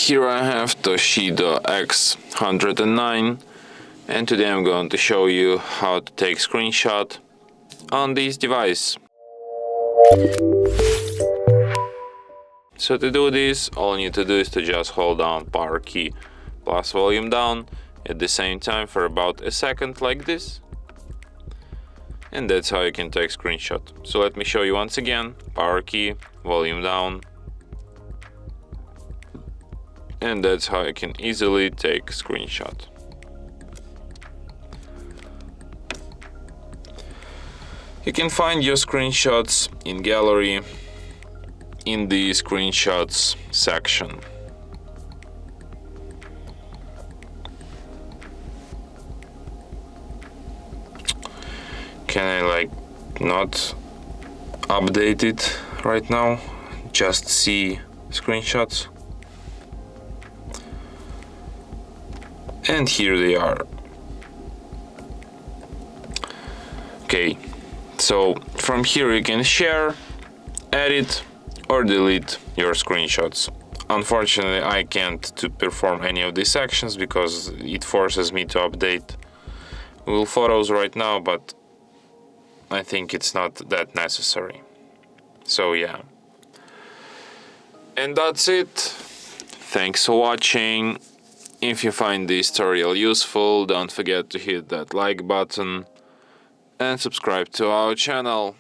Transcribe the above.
Here I have TOSCIDO X109, and today I'm going to show you how to take screenshot on this device. So to do this, all you need to do is to just hold down power key plus volume down at the same time for about a second like this. And that's how you can take screenshot. So let me show you once again. Power key, volume down. And that's how you can easily take screenshot. You can find your screenshots in gallery in the screenshots section. Can I not update it right now? Just see screenshots. And here they are. Okay, so from here you can share, edit or delete your screenshots. Unfortunately, I can't perform any of these actions because it forces me to update Google Photos right now, but I think it's not that necessary. So yeah. And that's it. Thanks for watching. If you find this tutorial useful, don't forget to hit that like button and subscribe to our channel.